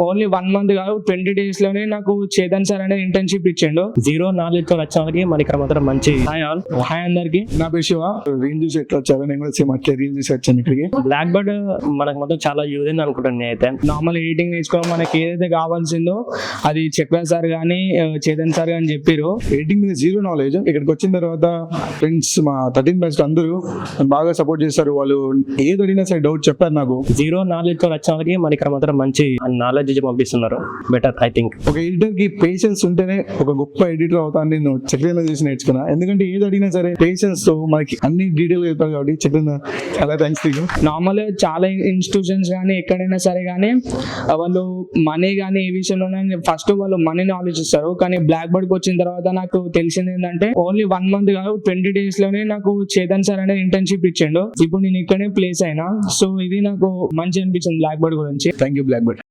Only 1 month కాదు 20 days లోనే నాకు చేతన్ సార్ అనే ఇంటర్న్షిప్ ఇచ్చిండు. జీరో నాలెడ్జ్ తో వచ్చిన వాళ్ళకి మన ఇక్కడ మాత్రం మంచి హాయ్ అందరికి. నా పేరు శివ. రీల్ చూసి ఎట్లా వచ్చారు, నేను కూడా సేమ్ అట్లే రీల్ చూసి వచ్చాను ఇక్కడికి. బ్లాక్ బర్డ్ మనకు మొత్తం చాలా యూజ్ అయింది అనుకుంటాను నేనైతే. నార్మల్ ఎడిటింగ్ నేర్చుకోవడం మనకి ఏదైతే కావాల్సిందో అది చక్ర సార్ కానీ చేతన్ సార్ కానీ చెప్పారు. ఎడిటింగ్ మీద జీరో నాలెడ్జ్. ఇక్కడికి వచ్చిన తర్వాత ఫ్రెండ్స్ మా 13 బ్యాచ్ అందరూ నన్ను బాగా సపోర్ట్ చేస్తారు. వాళ్ళు ఏది అడిగినా సరే డౌట్ చెప్పారు నాకు. జీరో నాలెడ్జ్ తో వచ్చిన వాళ్ళకి మన ఇక్కడ మాత్రం మంచి నాలెడ్జ్ పంపిస్తున్నారు. Better I think. ఒక ఎడిటర్ కి పేషెన్స్ ఉంటేనే ఒక గొప్ప ఎడిటర్ అవుతాను నేను చక్రన్న చూసి నేర్చుకున్నా. ఎందుకంటే ఏది అడిగినా సరే పేషెన్స్ తో మనకి అన్ని డీటెయిల్ చెప్తారు కాబట్టి చక్రన్న చాలా థ్యాంక్స్ నీకు. నార్మల్ చాలా ఇన్స్టిట్యూషన్స్ కానీ ఎక్కడైనా సరే కానీ వాళ్ళు మనీ కానీ ఏ విషయంలో ఫస్ట్ వాళ్ళు మనీని ఆలోచిస్తారు. కానీ బ్లాక్ బర్డ్ కి వచ్చిన తర్వాత నాకు తెలిసింది ఏంటంటే ఓన్లీ 1 మంత్ కాదు 20 days లోనే నాకు చేతన్ సార్ అనే ఇంటర్న్షిప్ ఇచ్చిండు. ఇప్పుడు నేను ఇక్కడే ప్లేస్ అయినా. సో ఇది నాకు మంచి అనిపించింది బ్లాక్ బర్డ్ గురించి. Thank you black bird.